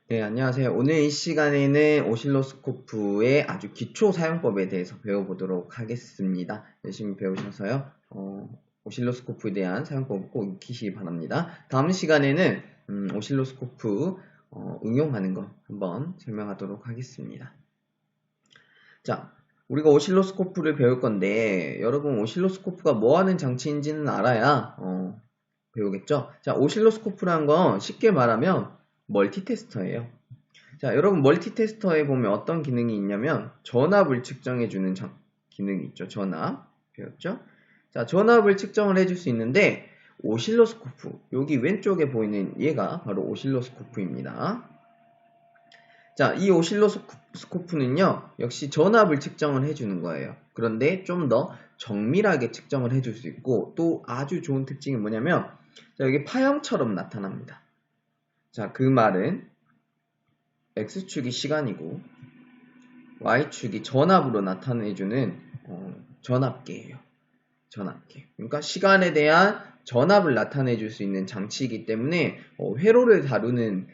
네, 안녕하세요. 오늘 이 시간에는 오실로스코프의 아주 기초 사용법에 대해서 배워보도록 하겠습니다. 열심히 배우셔서요. 오실로스코프에 대한 사용법을 꼭 익히시기 바랍니다. 다음 시간에는 오실로스코프 응용하는 거 한번 설명하도록 하겠습니다. 자, 우리가 오실로스코프를 배울 건데 여러분 오실로스코프가 뭐 하는 장치인지는 알아야 배우겠죠? 자, 오실로스코프란 건 쉽게 말하면 멀티테스터예요. 자, 여러분 멀티테스터에 보면 어떤 기능이 있냐면 전압을 측정해주는 기능이 있죠. 전압 배웠죠? 자, 전압을 측정을 해줄 수 있는데 오실로스코프, 여기 왼쪽에 보이는 얘가 바로 오실로스코프입니다. 자, 이 오실로스코프는요 역시 전압을 측정을 해주는 거예요. 그런데 좀 더 정밀하게 측정을 해줄 수 있고, 또 아주 좋은 특징이 뭐냐면 자, 여기 파형처럼 나타납니다. 자, 그 말은 X축이 시간이고 Y축이 전압으로 나타내주는 전압계예요. 전압계. 그러니까 시간에 대한 전압을 나타내줄 수 있는 장치이기 때문에 회로를 다루는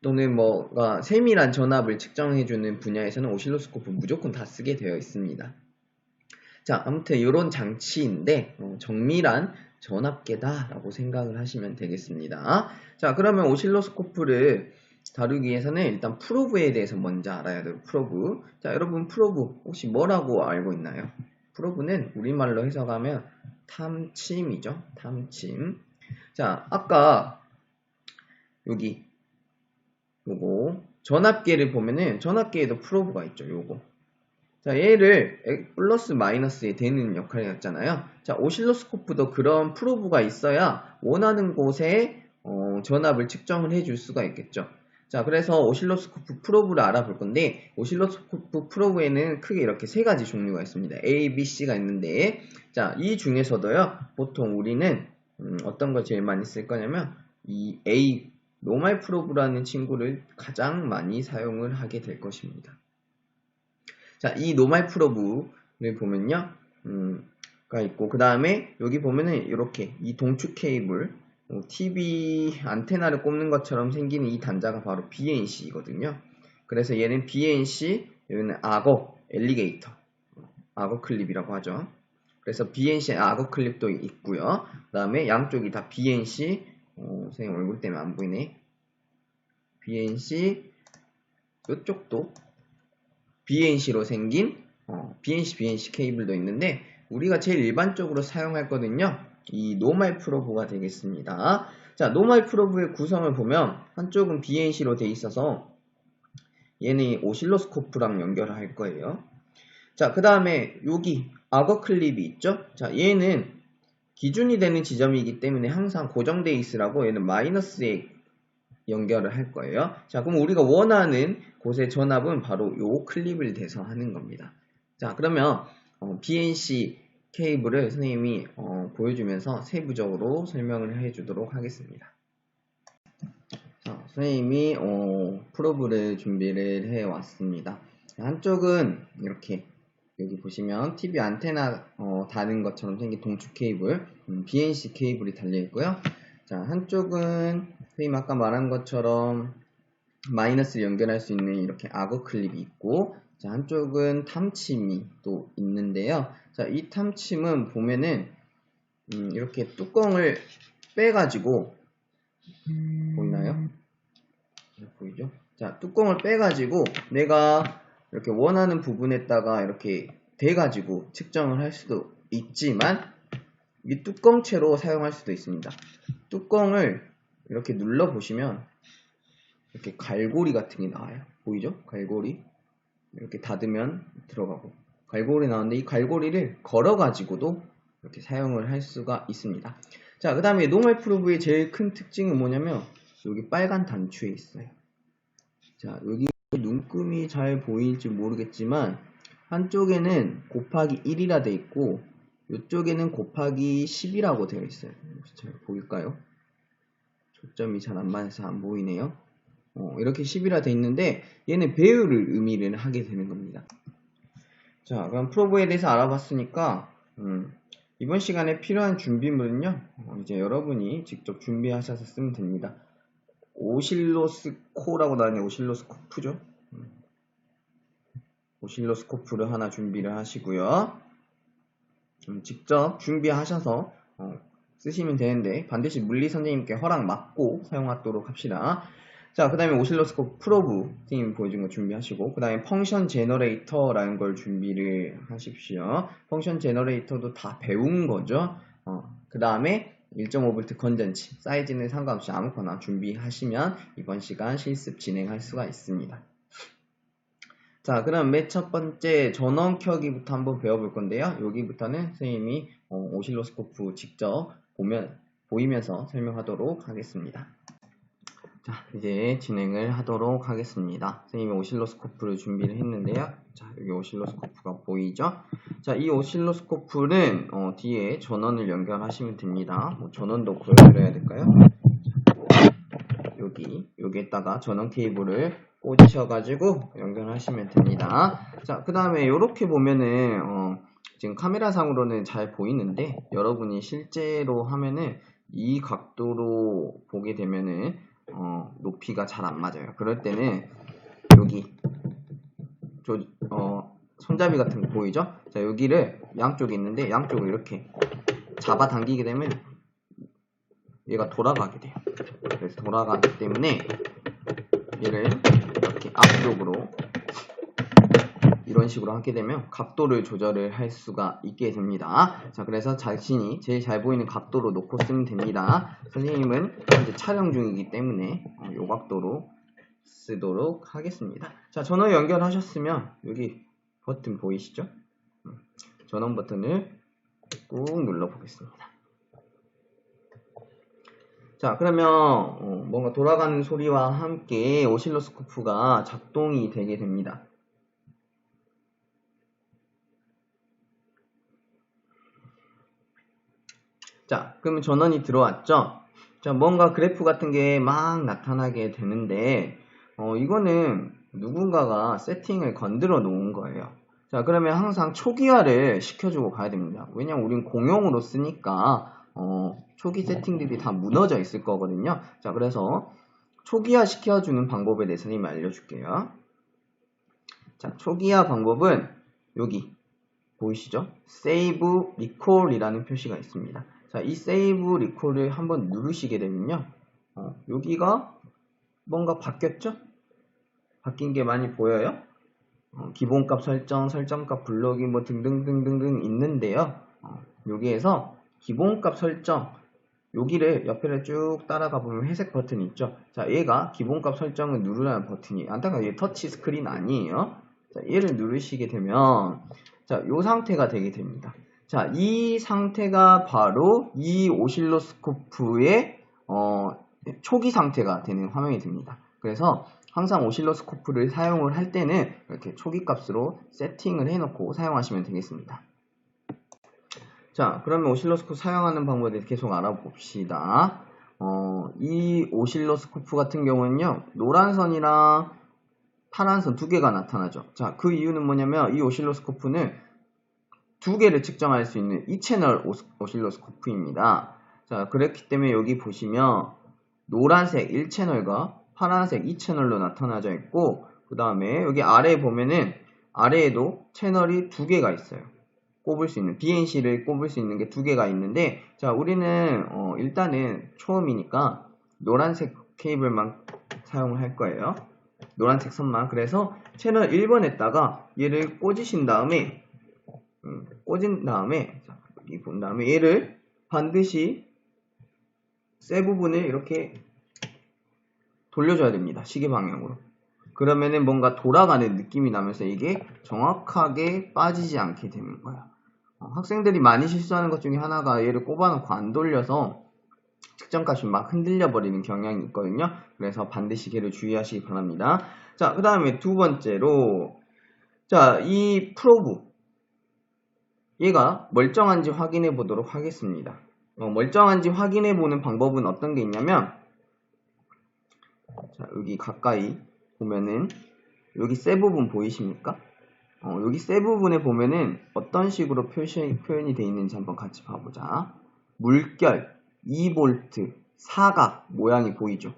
또는 뭐가 세밀한 전압을 측정해주는 분야에서는 오실로스코프 무조건 다 쓰게 되어 있습니다. 자, 아무튼 이런 장치인데 정밀한 전압계다라고 생각을 하시면 되겠습니다. 자, 그러면 오실로스코프를 다루기 위해서는 일단 프로브에 대해서 먼저 알아야 돼요. 프로브. 자, 여러분 프로브 혹시 뭐라고 알고 있나요? 프로브는 우리말로 해석하면 탐침이죠. 탐침. 자, 아까 여기 요거 전압계를 보면은 전압계에도 프로브가 있죠. 요거. 자, 얘를 플러스 마이너스에 대는 역할을 했잖아요. 자, 오실로스코프도 그런 프로브가 있어야 원하는 곳에 전압을 측정을 해줄 수가 있겠죠. 자, 그래서 오실로스코프 프로브를 알아볼 건데, 오실로스코프 프로브에는 크게 이렇게 세 가지 종류가 있습니다. A, B, C가 있는데, 자, 이 중에서도요, 보통 우리는 어떤 걸 제일 많이 쓸 거냐면 이 A, 노멀 프로브라는 친구를 가장 많이 사용을 하게 될 것입니다. 자, 이 노멀 프로브를 보면요, 가 있고, 그 다음에 여기 보면은 이렇게 이 동축 케이블, TV 안테나를 꼽는 것처럼 생기는 이 단자가 바로 BNC이거든요. 그래서 얘는 BNC, 얘는 악어, 엘리게이터, 악어 클립이라고 하죠. 그래서 BNC 악어 클립도 있고요. 그 다음에 양쪽이 다 BNC, 선생님 얼굴 때문에 안 보이네. BNC, 이쪽도 BNC로 생긴 BNC 케이블도 있는데, 우리가 제일 일반적으로 사용할 거는요, 이 노멀 프로브가 되겠습니다. 자, 노멀 프로브의 구성을 보면 한쪽은 BNC로 돼 있어서 얘는 오실로스코프랑 연결을 할 거예요. 자, 그 다음에 여기 악어 클립이 있죠. 자, 얘는 기준이 되는 지점이기 때문에 항상 고정되어 있으라고 얘는 마이너스에 연결을 할 거예요. 자, 그럼 우리가 원하는 곳의 전압은 바로 요 클립을 대서 하는 겁니다. 자, 그러면 BNC 케이블을 선생님이 보여주면서 세부적으로 설명을 해주도록 하겠습니다. 자, 선생님이 프로브를 준비를 해왔습니다. 한쪽은 이렇게 여기 보시면 TV 안테나 다는 것처럼 생긴 동축 케이블, BNC 케이블이 달려있고요. 자, 한쪽은 선생님 아까 말한 것처럼 마이너스를 연결할 수 있는 이렇게 악어 클립이 있고, 자, 한쪽은 탐침이 또 있는데요. 자, 이 탐침은 보면은 이렇게 뚜껑을 빼가지고 보이나요? 보이죠? 자, 뚜껑을 빼가지고 내가 이렇게 원하는 부분에다가 이렇게 대가지고 측정을 할 수도 있지만 이 뚜껑채로 사용할 수도 있습니다. 뚜껑을 이렇게 눌러 보시면 이렇게 갈고리 같은 게 나와요. 보이죠? 갈고리. 이렇게 닫으면 들어가고, 갈고리 나오는데 이 갈고리를 걸어 가지고도 이렇게 사용을 할 수가 있습니다. 자, 그 다음에 노멀 프로브의 제일 큰 특징은 뭐냐면 여기 빨간 단추에 있어요. 자, 여기 눈금이 잘 보일지 모르겠지만 한쪽에는 곱하기 1이라 되어 있고 이쪽에는 곱하기 10이라고 되어 있어요. 잘 보일까요? 초점이 잘 안 맞아서 안 보이네요. 이렇게 10이라 되어 있는데 얘는 배율을 의미를 하게 되는 겁니다. 자, 그럼 프로브에 대해서 알아봤으니까 이번 시간에 필요한 준비물은요, 이제 여러분이 직접 준비하셔서 쓰면 됩니다. 오실로스코라고 나왔네. 오실로스코프죠. 오실로스코프를 하나 준비를 하시고요. 직접 준비하셔서 쓰시면 되는데 반드시 물리 선생님께 허락 받고 사용하도록 합시다. 자, 그 다음에 오실로스코프 프로브 선생님 보여준 거 준비하시고, 그 다음에 펑션 제너레이터라는 걸 준비를 하십시오. 펑션 제너레이터도 다 배운 거죠. 그 다음에 1.5V 건전지 사이즈는 상관없이 아무거나 준비하시면 이번 시간 실습 진행할 수가 있습니다. 자, 그럼 맨 첫 번째 전원 켜기부터 한번 배워볼 건데요. 여기부터는 선생님이 오실로스코프 직접 보이면서 설명하도록 하겠습니다. 자, 이제 진행을 하도록 하겠습니다. 선생님이 오실로스코프를 준비를 했는데요. 자, 여기 오실로스코프가 보이죠? 자, 이 오실로스코프는 뒤에 전원을 연결하시면 됩니다. 전원도 보여드려야 될까요? 여기에다가 전원 케이블을 꽂으셔가지고 연결하시면 됩니다. 자, 그 다음에 이렇게 보면은 지금 카메라상으로는 잘 보이는데 여러분이 실제로 하면은 이 각도로 보게 되면은 높이가 잘 안 맞아요. 그럴 때는 여기 손잡이 같은 거 보이죠? 자, 여기를 양쪽에 있는데 양쪽을 이렇게 잡아 당기게 되면 얘가 돌아가게 돼요. 그래서 돌아가기 때문에 얘를 이렇게 앞쪽으로 이런 식으로 하게 되면 각도를 조절을 할 수가 있게 됩니다. 자, 그래서 자신이 제일 잘 보이는 각도로 놓고 쓰면 됩니다. 선생님은 현재 촬영 중이기 때문에 이 각도로 쓰도록 하겠습니다. 자, 전원 연결하셨으면 여기 버튼 보이시죠? 전원 버튼을 꾹 눌러 보겠습니다. 자, 그러면 뭔가 돌아가는 소리와 함께 오실로스코프가 작동이 되게 됩니다. 자, 그러면 전원이 들어왔죠? 자, 뭔가 그래프 같은 게 막 나타나게 되는데 이거는 누군가가 세팅을 건드려 놓은 거예요. 자, 그러면 항상 초기화를 시켜주고 가야 됩니다. 왜냐면 우린 공용으로 쓰니까 초기 세팅들이 다 무너져 있을 거거든요. 자, 그래서 초기화 시켜주는 방법에 대해서 선생님이 알려줄게요. 자, 초기화 방법은 여기 보이시죠? Save Recall이라는 표시가 있습니다. 자, 이 Save Recall을 한번 누르시게 되면요. 여기가 뭔가 바뀌었죠? 바뀐 게 많이 보여요? 기본값 설정값 블록이 뭐 등등등등등 있는데요. 여기에서 기본값 설정 여기를 옆에를 쭉 따라가 보면 회색 버튼이 있죠. 자, 얘가 기본값 설정을 누르라는 버튼이에요. 안타깝게 터치 스크린 아니에요. 자, 얘를 누르시게 되면 자, 이 상태가 되게 됩니다. 자, 이 상태가 바로 이 오실로스코프의 초기 상태가 되는 화면이 됩니다. 그래서 항상 오실로스코프를 사용을 할 때는 이렇게 초기 값으로 세팅을 해놓고 사용하시면 되겠습니다. 자, 그러면 오실로스코프 사용하는 방법에 대해서 계속 알아봅시다. 이 오실로스코프 같은 경우는요, 노란 선이랑 파란 선 두 개가 나타나죠. 자, 그 이유는 뭐냐면 이 오실로스코프는 두 개를 측정할 수 있는 2채널 오실로스코프입니다. 자, 그렇기 때문에 여기 보시면 노란색 1채널과 파란색 2채널로 나타나져 있고, 그 다음에 여기 아래에 보면은 아래에도 채널이 두 개가 있어요. 꼽을 수 있는 BNC를 꼽을 수 있는 게 두 개가 있는데, 자, 우리는 일단은 처음이니까 노란색 케이블만 사용을 할 거예요. 노란색 선만. 그래서 채널 1번에다가 얘를 꽂으신 다음에 자, 여기 본 다음에 얘를 반드시 세 부분을 이렇게 돌려줘야 됩니다. 시계 방향으로. 그러면은 뭔가 돌아가는 느낌이 나면서 이게 정확하게 빠지지 않게 되는 거야. 학생들이 많이 실수하는 것 중에 하나가 얘를 꼽아놓고 안 돌려서 측정값이 막 흔들려 버리는 경향이 있거든요. 그래서 반드시 걔를 주의하시기 바랍니다. 자, 그 다음에 두 번째로 자, 이 프로브 얘가 멀쩡한지 확인해 보도록 하겠습니다. 멀쩡한지 확인해 보는 방법은 어떤 게 있냐면 자, 여기 가까이 보면은 여기 세 부분 보이십니까? 여기 세 부분에 보면은 어떤 식으로 표현이 되어 있는지 한번 같이 봐보자. 물결, 2V, 사각 모양이 보이죠?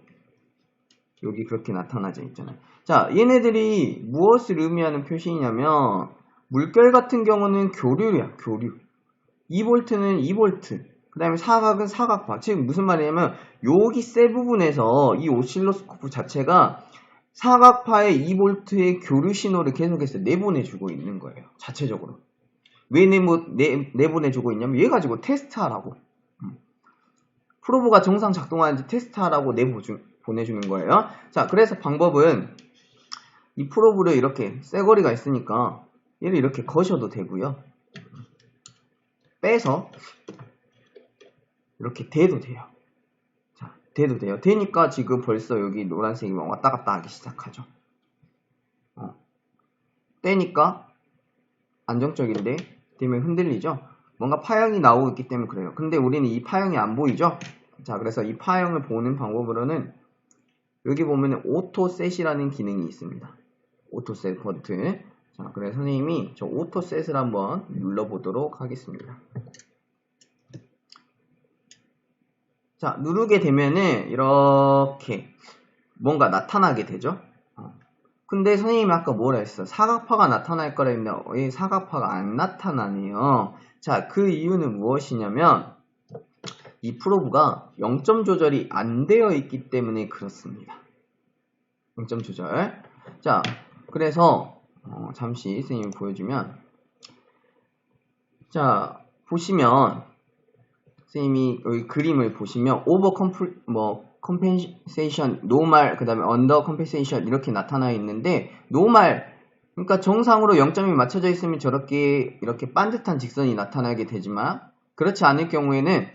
여기 그렇게 나타나져 있잖아요. 자, 얘네들이 무엇을 의미하는 표시냐면 물결 같은 경우는 교류야, 교류. 2V는 2V. 그 다음에 사각은 사각파. 즉 무슨 말이냐면 여기 세 부분에서 이 오실로스코프 자체가 사각파의 2V의 교류 신호를 계속해서 내보내주고 있는 거예요. 자체적으로. 왜 내보내주고 있냐면 얘 가지고 테스트하라고. 프로브가 정상 작동하는지 테스트하라고 보내주는 거예요. 자, 그래서 방법은 이 프로브를 이렇게 쇠거리가 있으니까 얘를 이렇게 거셔도 되고요. 빼서 이렇게 대도 돼요. 자, 대도 돼요. 되니까 지금 벌써 여기 노란색이 왔다 갔다 하기 시작하죠. 떼니까 안정적인데 되면 흔들리죠. 뭔가 파형이 나오고 있기 때문에 그래요. 근데 우리는 이 파형이 안 보이죠. 자, 그래서 이 파형을 보는 방법으로는 여기 보면 오토셋이라는 기능이 있습니다. 오토셋 버튼. 자, 그래서 선생님이 저 오토셋을 한번 눌러보도록 하겠습니다. 자, 누르게 되면은 이렇게 뭔가 나타나게 되죠. 근데 선생님이 아까 뭐라 했어? 사각파가 나타날 거라 했는데 왜 사각파가 안 나타나네요. 자, 그 이유는 무엇이냐면 이 프로브가 0점 조절이 안 되어 있기 때문에 그렇습니다. 0점 조절. 자, 그래서 잠시 선생님이 보여주면, 자, 보시면 선생님이 여기 그림을 보시면 오버 컴펜세이션, 노말, 그 다음에 언더 컴펜세이션 이렇게 나타나 있는데 노말, 그러니까 정상으로 0점이 맞춰져 있으면 저렇게 이렇게 반듯한 직선이 나타나게 되지만 그렇지 않을 경우에는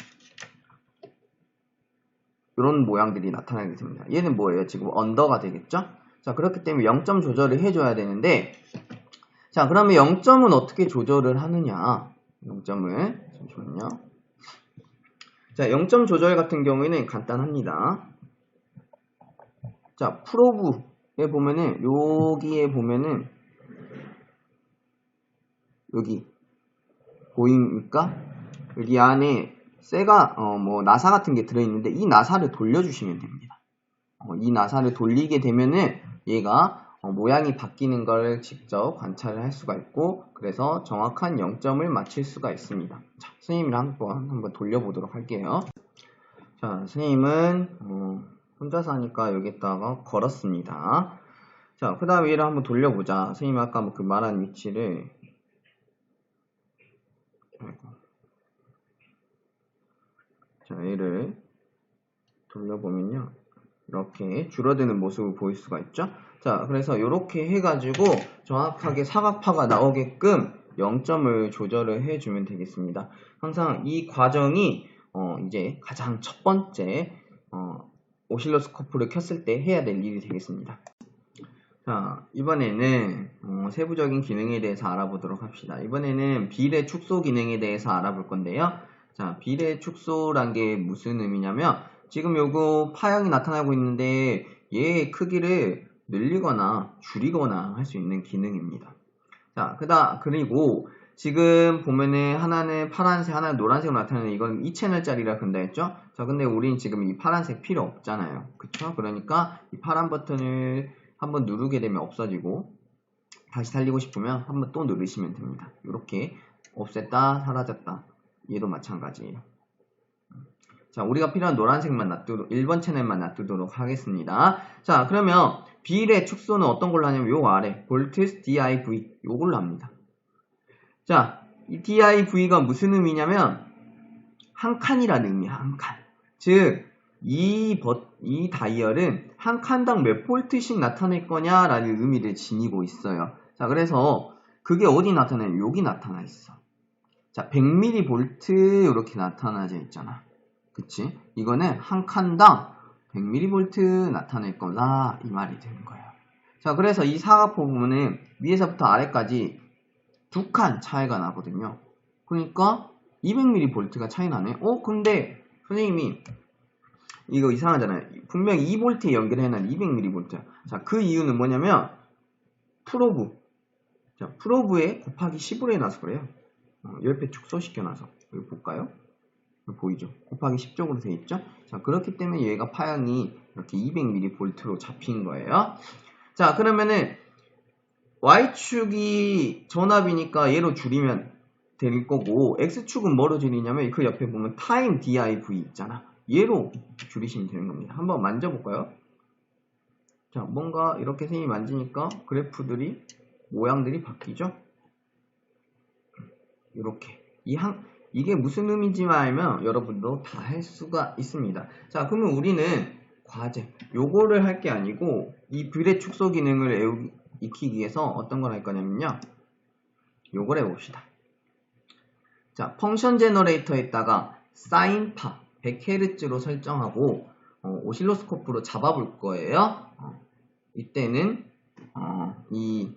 이런 모양들이 나타나게 됩니다. 얘는 뭐예요? 지금 언더가 되겠죠? 자, 그렇기 때문에 0점 조절을 해줘야 되는데, 자, 그러면 0점은 어떻게 조절을 하느냐? 0점을 잠시만요. 자, 0점 조절 같은 경우에는 간단합니다. 자, 프로브에 보면은 여기에 보면은 여기 보입니까? 여기 안에 쇠가 나사 같은 게 들어있는데 이 나사를 돌려주시면 됩니다. 이 나사를 돌리게 되면은 얘가 모양이 바뀌는 걸 직접 관찰을 할 수가 있고 그래서 정확한 0점을 맞출 수가 있습니다. 자, 선생님이랑 한번 돌려보도록 할게요. 자, 선생님은 혼자서 하니까 여기다가 걸었습니다. 자, 그 다음에 얘를 한번 돌려보자. 선생님이 아까 그 말한 위치를 자, 얘를 돌려보면요. 이렇게 줄어드는 모습을 보일 수가 있죠. 자, 그래서 이렇게 해가지고 정확하게 사각파가 나오게끔 0점을 조절을 해주면 되겠습니다. 항상 이 과정이 이제 가장 첫 번째 오실로스코프를 켰을 때 해야 될 일이 되겠습니다. 자, 이번에는 세부적인 기능에 대해서 알아보도록 합시다. 이번에는 비례 축소 기능에 대해서 알아볼 건데요. 자, 비례 축소란 게 무슨 의미냐면 지금 요거 파형이 나타나고 있는데 얘의 크기를 늘리거나 줄이거나 할 수 있는 기능입니다. 자, 그리고 지금 보면은 하나는 파란색, 하나는 노란색으로 나타나는 이건 2채널짜리라 근다 했죠? 자, 근데 우린 지금 이 파란색 필요 없잖아요. 그쵸? 그러니까 이 파란 버튼을 한번 누르게 되면 없어지고 다시 살리고 싶으면 한번 또 누르시면 됩니다. 이렇게 없앴다, 사라졌다. 얘도 마찬가지예요. 자, 우리가 필요한 노란색만 1번 채널만 놔두도록 하겠습니다. 자, 그러면 비례 축소는 어떤 걸로 하냐면 요 아래 볼트스 div 요걸로 합니다. 자, 이 div가 무슨 의미냐면 한 칸이라는 의미야, 한 칸. 즉, 이 다이얼은 한 칸당 몇 볼트씩 나타낼 거냐라는 의미를 지니고 있어요. 자, 그래서 그게 어디 나타나요? 여기 나타나 있어. 자, 100mV 이렇게 나타나져 있잖아. 그치? 이거는 한 칸당 100mV 나타낼 거다 이 말이 되는 거예요. 자, 그래서 이 사각포 보면은 위에서부터 아래까지 2칸 차이가 나거든요. 그러니까 200mV가 차이 나네. 근데 선생님이 이거 이상하잖아요. 분명히 2V에 연결해놨는 200mV. 자, 그 이유는 뭐냐면 프로브. 자, 프로브에 곱하기 10으로 해놔서 그래요. 옆에 축소시켜놔서. 여기 볼까요? 보이죠? 곱하기 10쪽으로 되어 있죠? 자, 그렇기 때문에 얘가 파형이 이렇게 200mV로 잡힌 거예요. 자, 그러면은 Y축이 전압이니까 얘로 줄이면 될 거고, X축은 뭐로 줄이냐면 그 옆에 보면 타임 div 있잖아. 얘로 줄이시면 되는 겁니다. 한번 만져볼까요? 자, 뭔가 이렇게 선생님이 만지니까 그래프들이 모양들이 바뀌죠? 이렇게. 이게 무슨 의미인지만 알면 여러분도 다 할 수가 있습니다. 자, 그러면 우리는 과제, 요거를 할 게 아니고 이 뷰의 축소 기능을 익히기 위해서 어떤 걸 할 거냐면요. 요걸 해봅시다. 자, 펑션 제너레이터에다가 사인파 100Hz로 설정하고 오실로스코프로 잡아볼 거예요. 이때는 이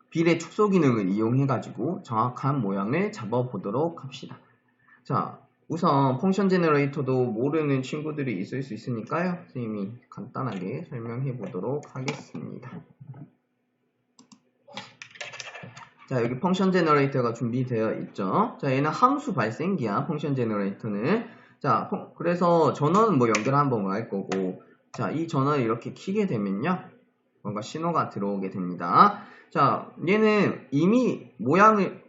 비례 축소 기능을 이용해가지고 정확한 모양을 잡아보도록 합시다. 자, 우선 펑션 제너레이터도 모르는 친구들이 있을 수 있으니까요. 선생님이 간단하게 설명해 보도록 하겠습니다. 자, 여기 펑션 제너레이터가 준비되어 있죠. 자, 얘는 함수 발생기야, 펑션 제너레이터는. 자, 그래서 전원은 뭐 연결 한번 할 거고, 자, 이 전원을 이렇게 키게 되면요. 뭔가 신호가 들어오게 됩니다. 자, 얘는 이미 모양을,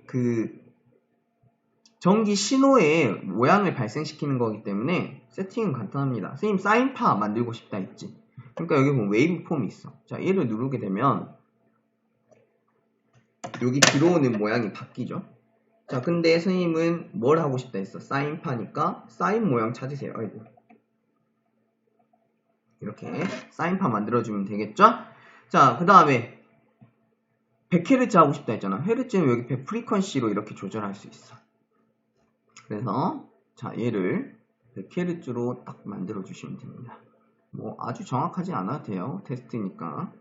전기 신호의 모양을 발생시키는 거기 때문에 세팅은 간단합니다. 선생님, 사인파 만들고 싶다 했지. 그러니까 여기 보면 웨이브 폼이 있어. 자, 얘를 누르게 되면, 여기 들어오는 모양이 바뀌죠. 자, 근데 선생님은 뭘 하고 싶다 했어? 사인파니까 사인 모양 찾으세요. 아이고. 이렇게 사인파 만들어주면 되겠죠? 자, 그 다음에 100Hz 하고 싶다 했잖아. 헤르츠는 여기 100 프리퀀시로 이렇게 조절할 수 있어. 그래서 자, 얘를 100Hz로 딱 만들어 주시면 됩니다. 뭐 아주 정확하지 않아도 돼요. 테스트니까.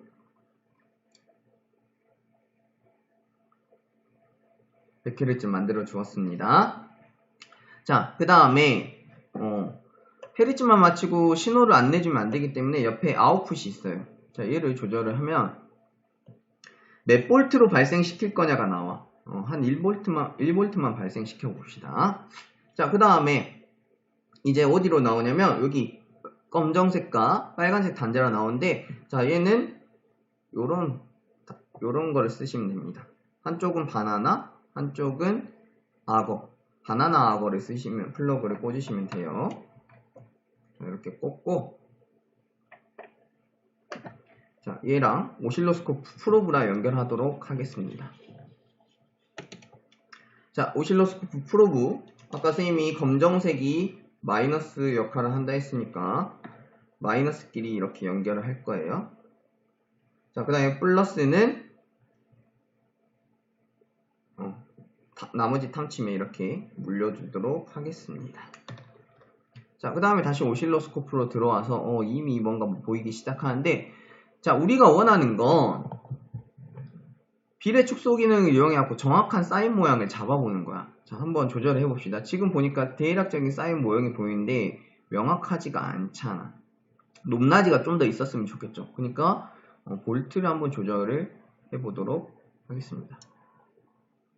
100Hz 만들어 주었습니다. 자, 그 다음에 헤르츠만 맞추고 신호를 안 내주면 안 되기 때문에 옆에 아웃풋이 있어요. 자, 얘를 조절을 하면 몇 볼트로 발생시킬 거냐가 나와. 한 1볼트만 발생시켜 봅시다. 자, 그 다음에 이제 어디로 나오냐면 여기 검정색과 빨간색 단자로 나오는데, 자, 얘는 요런 거를 쓰시면 됩니다. 한쪽은 바나나, 한쪽은 악어. 바나나 악어를 쓰시면, 플러그를 꽂으시면 돼요. 자, 이렇게 꽂고, 자, 얘랑 오실로스코프 프로브랑 연결하도록 하겠습니다. 자, 오실로스코프 프로브. 아까 선생님이 검정색이 마이너스 역할을 한다 했으니까 마이너스끼리 이렇게 연결을 할 거예요. 자, 그 다음에 플러스는 나머지 탐침에 이렇게 물려주도록 하겠습니다. 자, 그 다음에 다시 오실로스코프로 들어와서 이미 뭔가 보이기 시작하는데, 자, 우리가 원하는 건 비례 축소 기능을 이용해갖고 정확한 사인 모양을 잡아보는 거야. 자, 한번 조절을 해봅시다. 지금 보니까 대략적인 사인 모양이 보이는데 명확하지가 않잖아. 높낮이가 좀 더 있었으면 좋겠죠. 그러니까 볼트를 한번 조절을 해보도록 하겠습니다.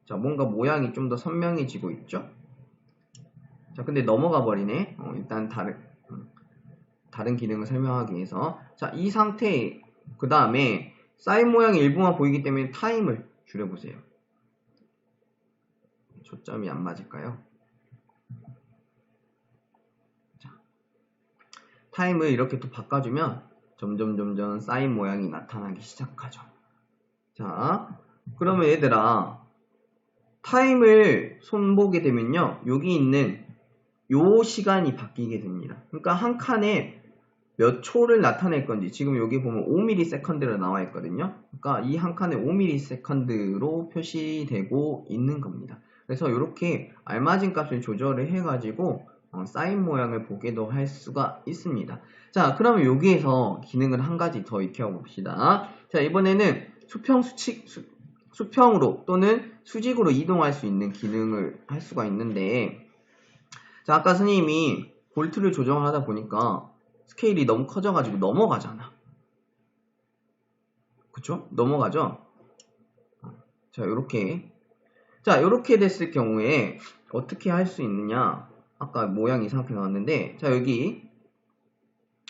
자, 뭔가 모양이 좀 더 선명해지고 있죠. 자, 근데 넘어가 버리네. 일단 다른 기능을 설명하기 위해서. 자, 이 상태, 그 다음에 사인 모양이 일부만 보이기 때문에 타임을 줄여보세요. 초점이 안 맞을까요? 자, 타임을 이렇게 또 바꿔주면 점점 사인 모양이 나타나기 시작하죠. 자, 그러면 얘들아, 타임을 손보게 되면요, 여기 있는 요 시간이 바뀌게 됩니다. 그러니까 한 칸에 몇 초를 나타낼 건지, 지금 여기 보면 5ms로 나와 있거든요. 그러니까 이 한 칸에 5ms로 표시되고 있는 겁니다. 그래서 이렇게 알맞은 값을 조절을 해가지고 사인 모양을 보게도 할 수가 있습니다. 자, 그러면 여기에서 기능을 한 가지 더 익혀봅시다. 자, 이번에는 수평으로 또는 수직으로 이동할 수 있는 기능을 할 수가 있는데, 자, 아까 선생님이 볼트를 조정하다 보니까 스케일이 너무 커져가지고 넘어가잖아. 그쵸? 넘어가죠? 자, 요렇게 됐을 경우에 어떻게 할 수 있느냐? 아까 모양이 이상하게 나왔는데, 자, 여기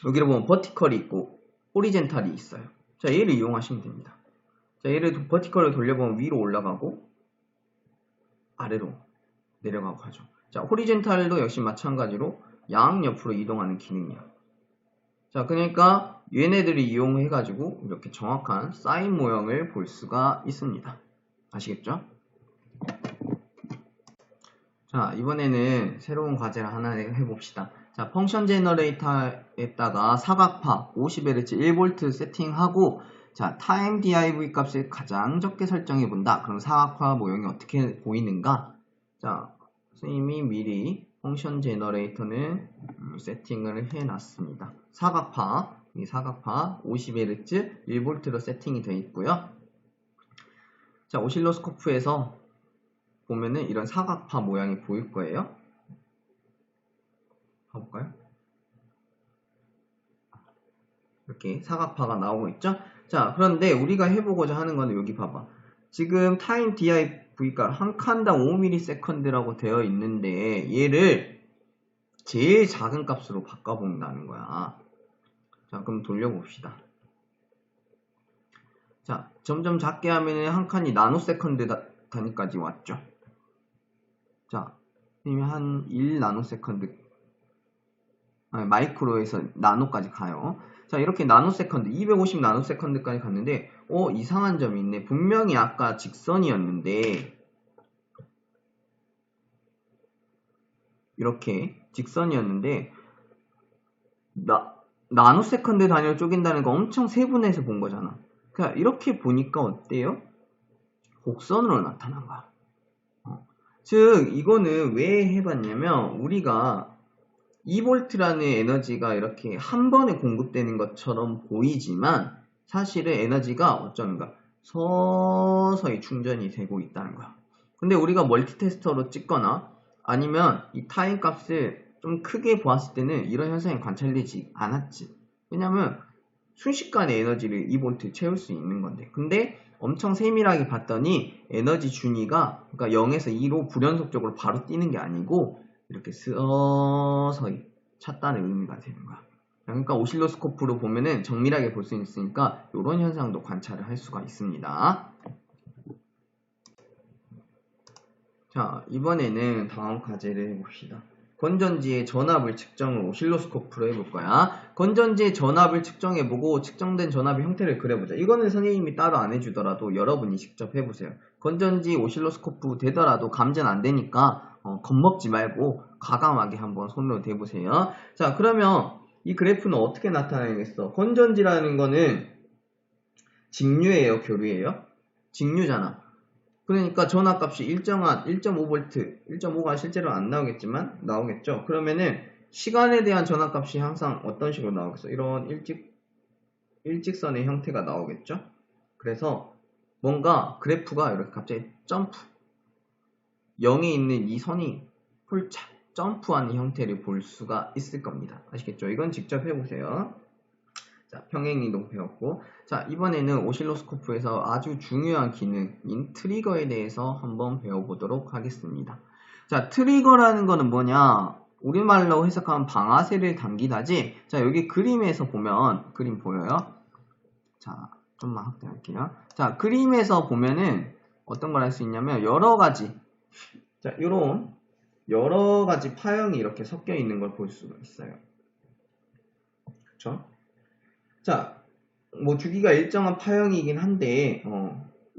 여기를 보면 버티컬이 있고 호리젠탈이 있어요. 자, 얘를 이용하시면 됩니다. 자, 얘를 버티컬을 돌려보면 위로 올라가고 아래로 내려가고 하죠. 자, 호리젠탈도 역시 마찬가지로 양옆으로 이동하는 기능이야. 자, 그러니까 얘네들을 이용해가지고 이렇게 정확한 사인 모형을 볼 수가 있습니다. 아시겠죠? 자, 이번에는 새로운 과제를 하나 해봅시다. 자, 펑션 제너레이터에다가 사각파 50Hz 1V 세팅하고, 자, 타임 div 값을 가장 적게 설정해 본다. 그럼 사각파 모형이 어떻게 보이는가? 자, 선생님이 미리 펑션 제너레이터는 세팅을 해놨습니다. 이 사각파 50Hz 1V로 세팅이 되어 있고요. 자, 오실로스코프에서 보면은 이런 사각파 모양이 보일 거예요. 가볼까요? 이렇게 사각파가 나오고 있죠? 자, 그런데 우리가 해보고자 하는 거는 여기 봐봐. 지금 타임 div가 한 칸당 5ms라고 되어 있는데 얘를 제일 작은 값으로 바꿔본다는 거야. 자, 그럼 돌려봅시다. 자, 점점 작게 하면 한 칸이 나노세컨드 단위까지 왔죠. 자, 한 1나노세컨드 마이크로에서 나노까지 가요. 자, 이렇게 나노세컨드 250 나노세컨드까지 갔는데 이상한 점이 있네. 분명히 아까 직선이었는데 이렇게 직선이었는데 나노세컨드 단위로 쪼갠다는 거 엄청 세분해서 본 거잖아. 그러니까 이렇게 보니까 어때요? 곡선으로 나타난 거야. 즉 이거는 왜 해봤냐면 우리가 2V라는 에너지가 이렇게 한 번에 공급되는 것처럼 보이지만 사실은 에너지가 어쩌는가 서서히 충전이 되고 있다는 거야. 근데 우리가 멀티테스터로 찍거나 아니면 이 타임 값을 좀 크게 보았을 때는 이런 현상이 관찰되지 않았지. 왜냐면 순식간에 에너지를 2V 채울 수 있는 건데. 근데 엄청 세밀하게 봤더니 에너지 준위가 그러니까 0에서 2로 불연속적으로 바로 뛰는 게 아니고 이렇게 서서히 찼다는 의미가 되는 거야. 그러니까 오실로스코프로 보면은 정밀하게 볼 수 있으니까 이런 현상도 관찰을 할 수가 있습니다. 자, 이번에는 다음 과제를 해봅시다. 건전지의 전압을 측정을 오실로스코프로 해볼 거야. 건전지의 전압을 측정해보고 측정된 전압의 형태를 그려보자. 이거는 선생님이 따로 안 해주더라도 여러분이 직접 해보세요. 건전지 오실로스코프 되더라도 감지는 안 되니까 겁먹지 말고 과감하게 한번 손으로 대보세요. 자, 그러면 이 그래프는 어떻게 나타나겠어? 건전지라는 거는 직류예요, 교류예요? 직류잖아. 그러니까 전압값이 일정한 1.5V, 1.5가 실제로 안 나오겠지만 나오겠죠. 그러면은 시간에 대한 전압값이 항상 어떤 식으로 나오겠어? 이런 일직선의 형태가 나오겠죠. 그래서 뭔가 그래프가 이렇게 갑자기 점프 0에 있는 이 선이 훌착 점프하는 형태를 볼 수가 있을 겁니다. 아시겠죠? 이건 직접 해보세요. 자, 평행이동 배웠고, 자, 이번에는 오실로스코프에서 아주 중요한 기능인 트리거에 대해서 한번 배워보도록 하겠습니다. 자, 트리거라는 거는 뭐냐? 우리말로 해석하면 방아쇠를 당기다지. 자, 여기 그림에서 보면, 그림 보여요? 자, 좀만 확대할게요. 자, 그림에서 보면은 어떤 걸 할 수 있냐면, 여러 가지, 자, 요런, 여러 가지 파형이 이렇게 섞여 있는 걸 볼 수가 있어요. 그쵸? 자, 뭐 주기가 일정한 파형이긴 한데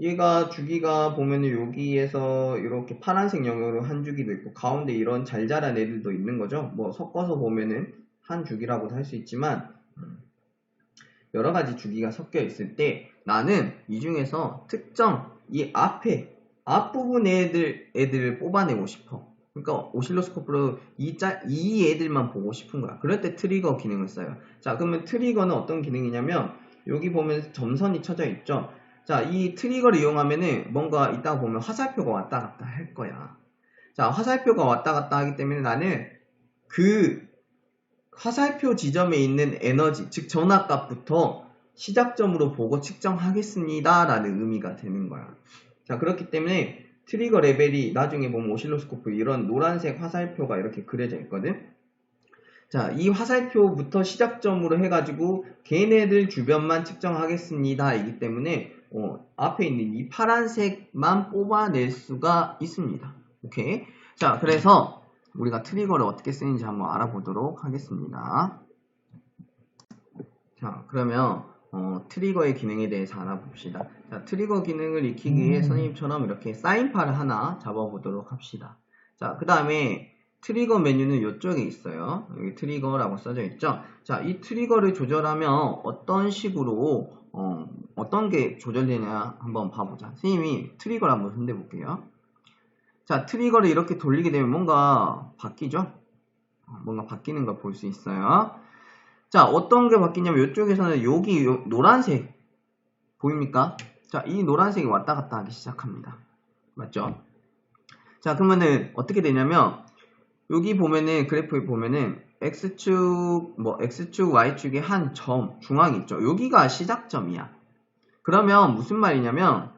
얘가 주기가 보면은 여기에서 이렇게 파란색 영역으로 한 주기도 있고 가운데 이런 잘 자란 애들도 있는 거죠. 뭐 섞어서 보면은 한 주기라고도 할 수 있지만 여러 가지 주기가 섞여 있을 때 나는 이 중에서 특정 이 앞부분 애들을 뽑아내고 싶어. 그러니까 오실로스코프로 이 애들만 보고 싶은 거야. 그럴 때 트리거 기능을 써요. 자, 그러면 트리거는 어떤 기능이냐면 여기 보면 점선이 쳐져 있죠. 자, 이 트리거를 이용하면은 뭔가 이따가 보면 화살표가 왔다 갔다 할 거야. 자, 화살표가 왔다 갔다 하기 때문에 나는 그 화살표 지점에 있는 에너지, 즉 전압값부터 시작점으로 보고 측정하겠습니다 라는 의미가 되는 거야. 자, 그렇기 때문에 트리거 레벨이 나중에 보면 오실로스코프 이런 노란색 화살표가 이렇게 그려져 있거든. 자, 이 화살표부터 시작점으로 해가지고 걔네들 주변만 측정하겠습니다. 이기 때문에 앞에 있는 이 파란색만 뽑아낼 수가 있습니다. 오케이. 자, 그래서 우리가 트리거를 어떻게 쓰는지 한번 알아보도록 하겠습니다. 자, 그러면 트리거의 기능에 대해서 알아봅시다. 자, 트리거 기능을 익히기 위해 선생님처럼 이렇게 사인파를 하나 잡아보도록 합시다. 자, 그 다음에 트리거 메뉴는 이쪽에 있어요. 여기 트리거라고 써져 있죠. 자, 이 트리거를 조절하면 어떤 식으로 어떤 게 조절되냐 한번 봐보자. 선생님이 트리거를 한번 흔들어 볼게요. 자, 트리거를 이렇게 돌리게 되면 뭔가 바뀌죠? 뭔가 바뀌는 걸 볼 수 있어요. 자, 어떤 게 바뀌냐면 이쪽에서는 여기 노란색 보입니까? 자, 이 노란색이 왔다 갔다 하기 시작합니다. 맞죠? 자, 그러면은 어떻게 되냐면 여기 보면은 그래프에 보면은 X축, X축, Y축의 한 점, 중앙이 있죠. 여기가 시작점이야. 그러면 무슨 말이냐면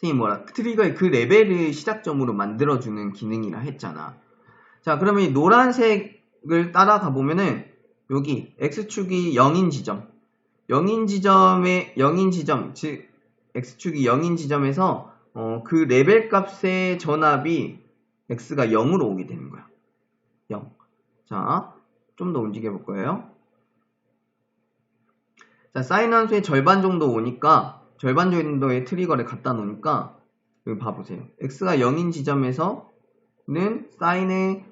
선생님 트리거의 그 레벨을 시작점으로 만들어주는 기능이라 했잖아. 자, 그러면 이 노란색을 따라가 보면은 여기 X축이 0인 지점, 0인 지점, 즉 X축이 0인 지점에서 그 레벨 값의 전압이 X가 0으로 오게 되는 거야. 0. 자, 좀 더 움직여 볼 거예요. 자, 사인 함수의 절반 정도 오니까, 절반 정도의 트리거를 갖다 놓으니까, 여기 봐보세요. X가 0인 지점에서는 사인의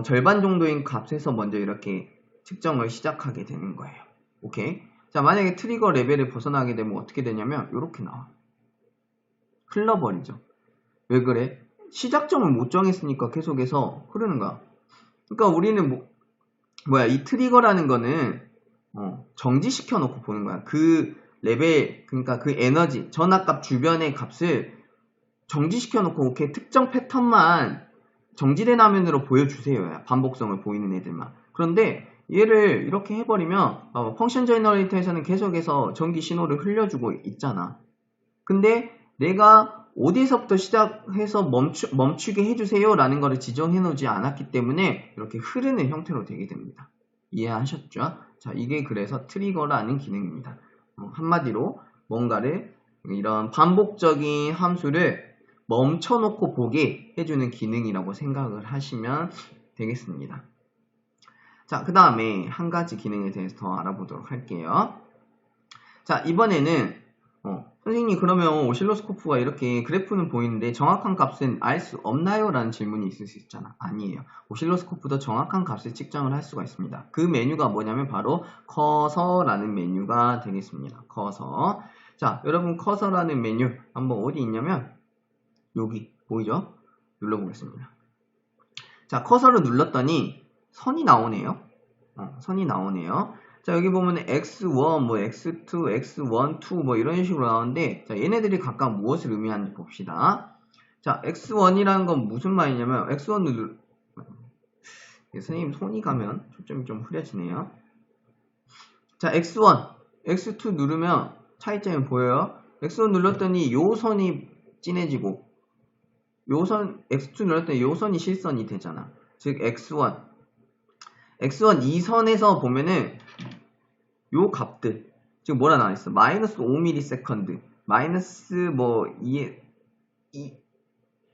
절반 정도인 값에서 먼저 이렇게 측정을 시작하게 되는 거예요. 오케이? 자, 만약에 트리거 레벨을 벗어나게 되면 어떻게 되냐면, 이렇게 나와. 흘러버리죠. 왜 그래? 시작점을 못 정했으니까 계속해서 흐르는 거야. 그러니까 우리는 이 트리거라는 거는 정지시켜 놓고 보는 거야. 그 레벨, 그러니까 그 에너지, 전압값 주변의 값을 정지시켜 놓고 이렇게 특정 패턴만 정지된 화면으로 보여주세요. 반복성을 보이는 애들만. 그런데 얘를 이렇게 해버리면 펑션 제너레이터에서는 계속해서 전기 신호를 흘려주고 있잖아. 근데 내가 어디에서부터 시작해서 멈추게 해주세요 라는 거를 지정해 놓지 않았기 때문에 이렇게 흐르는 형태로 되게 됩니다. 이해하셨죠? 자, 이게 그래서 트리거라는 기능입니다. 한마디로 뭔가를 이런 반복적인 함수를 멈춰놓고 보게 해주는 기능이라고 생각을 하시면 되겠습니다. 자, 그 다음에 한 가지 기능에 대해서 더 알아보도록 할게요. 자, 이번에는 선생님 그러면 오실로스코프가 이렇게 그래프는 보이는데 정확한 값은 알 수 없나요? 라는 질문이 있을 수 있잖아. 아니에요. 오실로스코프도 정확한 값을 측정을 할 수가 있습니다. 그 메뉴가 뭐냐면 바로 커서라는 메뉴가 되겠습니다. 커서. 자, 여러분 커서라는 메뉴 한번 어디 있냐면 여기 보이죠? 눌러보겠습니다. 자, 커서를 눌렀더니 선이 나오네요. 선이 나오네요. 자, 여기 보면 x1, x2, x1, 2 이런 식으로 나오는데 자, 얘네들이 각각 무엇을 의미하는지 봅시다. 자, x1이라는 건 무슨 말이냐면 x1을 선생님 손이 가면 초점이 좀 흐려지네요. 자, x1, x2 누르면 차이점이 보여요. x1 눌렀더니 요 선이 진해지고 요 선, x2 눌렀더니 요 선이 실선이 되잖아. 즉 x1 이 선에서 보면은 요 값들 지금 뭐라 나와있어? 마이너스 5ms, 마이너스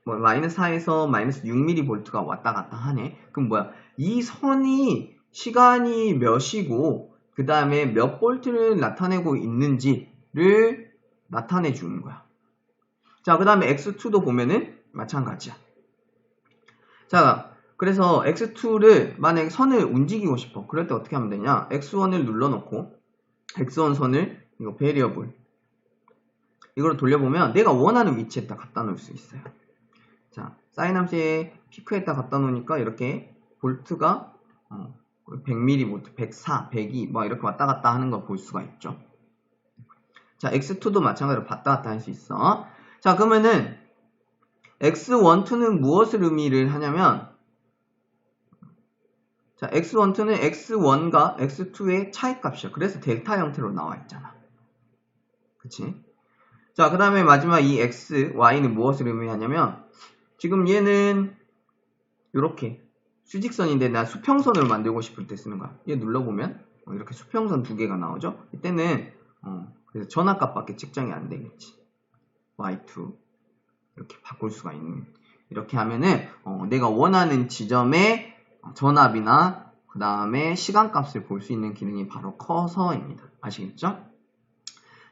마이너스 4에서 마이너스 6mV가 왔다 갔다 하네. 그럼 뭐야? 이 선이 시간이 몇이고 그 다음에 몇 볼트를 나타내고 있는지를 나타내 주는 거야. 자, 그 다음에 x2도 보면은 마찬가지야. 자, 그래서 x2를 만약에 선을 움직이고 싶어. 그럴 때 어떻게 하면 되냐? x1을 눌러놓고 x1 선을 이거 베리어블 이걸 돌려보면 내가 원하는 위치에다 갖다 놓을 수 있어요. 자, 사인 함수에 피크에다 갖다 놓으니까 이렇게 볼트가 100mV, 104, 102 이렇게 왔다 갔다 하는 걸 볼 수가 있죠. 자, x2도 마찬가지로 왔다 갔다 할 수 있어. 자, 그러면은 x1, 2는 무엇을 의미를 하냐면 자, x1, 2는 x1과 x2의 차이값이야. 그래서 델타 형태로 나와 있잖아. 그치? 자, 그 다음에 마지막 이 x, y는 무엇을 의미하냐면 지금 얘는 이렇게 수직선인데 나 수평선을 만들고 싶을 때 쓰는 거야. 얘 눌러보면 이렇게 수평선 두 개가 나오죠. 이때는 그래서 전압값밖에 측정이 안 되겠지. y2 이렇게 바꿀 수가 있는. 이렇게 하면은 내가 원하는 지점의 전압이나 그 다음에 시간값을 볼 수 있는 기능이 바로 커서입니다. 아시겠죠?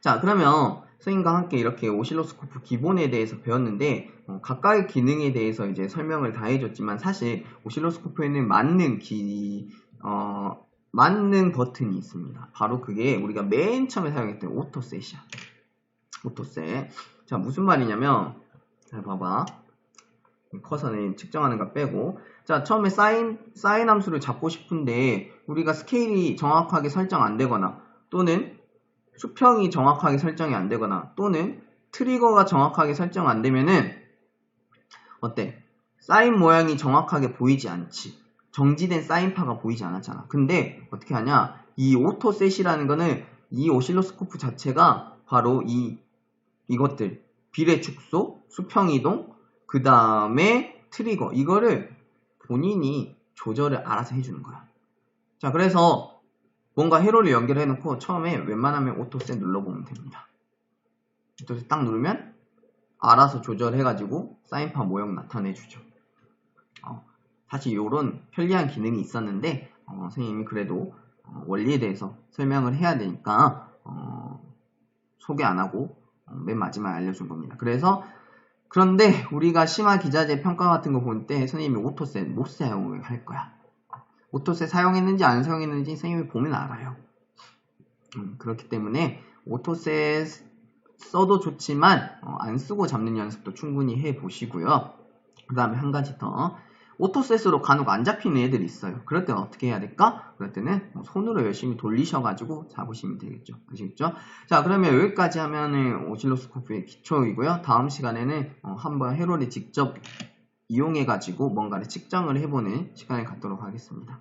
자, 그러면 선생님과 함께 이렇게 오실로스코프 기본에 대해서 배웠는데 각각의 기능에 대해서 이제 설명을 다 해줬지만 사실 오실로스코프에는 맞는 버튼이 있습니다. 바로 그게 우리가 맨 처음에 사용했던 오토셋이야. 오토셋. 자, 무슨 말이냐면 잘 봐봐. 커서는 측정하는 거 빼고, 자, 처음에 사인 함수를 잡고 싶은데 우리가 스케일이 정확하게 설정 안 되거나 또는 수평이 정확하게 설정이 안 되거나 또는 트리거가 정확하게 설정 안 되면은 어때? 사인 모양이 정확하게 보이지 않지. 정지된 사인파가 보이지 않았잖아. 근데 어떻게 하냐? 이 오토셋이라는 거는 이 오실로스코프 자체가 바로 이것들 비례 축소, 수평 이동, 그 다음에 트리거, 이거를 본인이 조절을 알아서 해주는 거야. 자, 그래서 뭔가 회로를 연결해놓고 처음에 웬만하면 오토셋 눌러보면 됩니다. 오토셋 딱 누르면 알아서 조절해가지고 사인파 모형 나타내주죠. 사실 이런 편리한 기능이 있었는데 선생님이 그래도 원리에 대해서 설명을 해야 되니까 소개 안 하고 맨 마지막에 알려준 겁니다. 그런데 우리가 심화 기자재 평가 같은 거 볼 때 선생님이 오토셋 못 사용을 할 거야. 오토셋 사용했는지 안 사용했는지 선생님이 보면 알아요. 그렇기 때문에 오토셋 써도 좋지만 안 쓰고 잡는 연습도 충분히 해보시고요. 그 다음에 한 가지 더. 오토셋으로 간혹 안 잡히는 애들이 있어요. 그럴 때는 어떻게 해야 될까? 그럴 때는 손으로 열심히 돌리셔가지고 잡으시면 되겠죠. 아시겠죠? 자, 그러면 여기까지 하면은 오실로스코프의 기초이고요. 다음 시간에는 한번 회로를 직접 이용해가지고 뭔가를 측정을 해보는 시간을 갖도록 하겠습니다.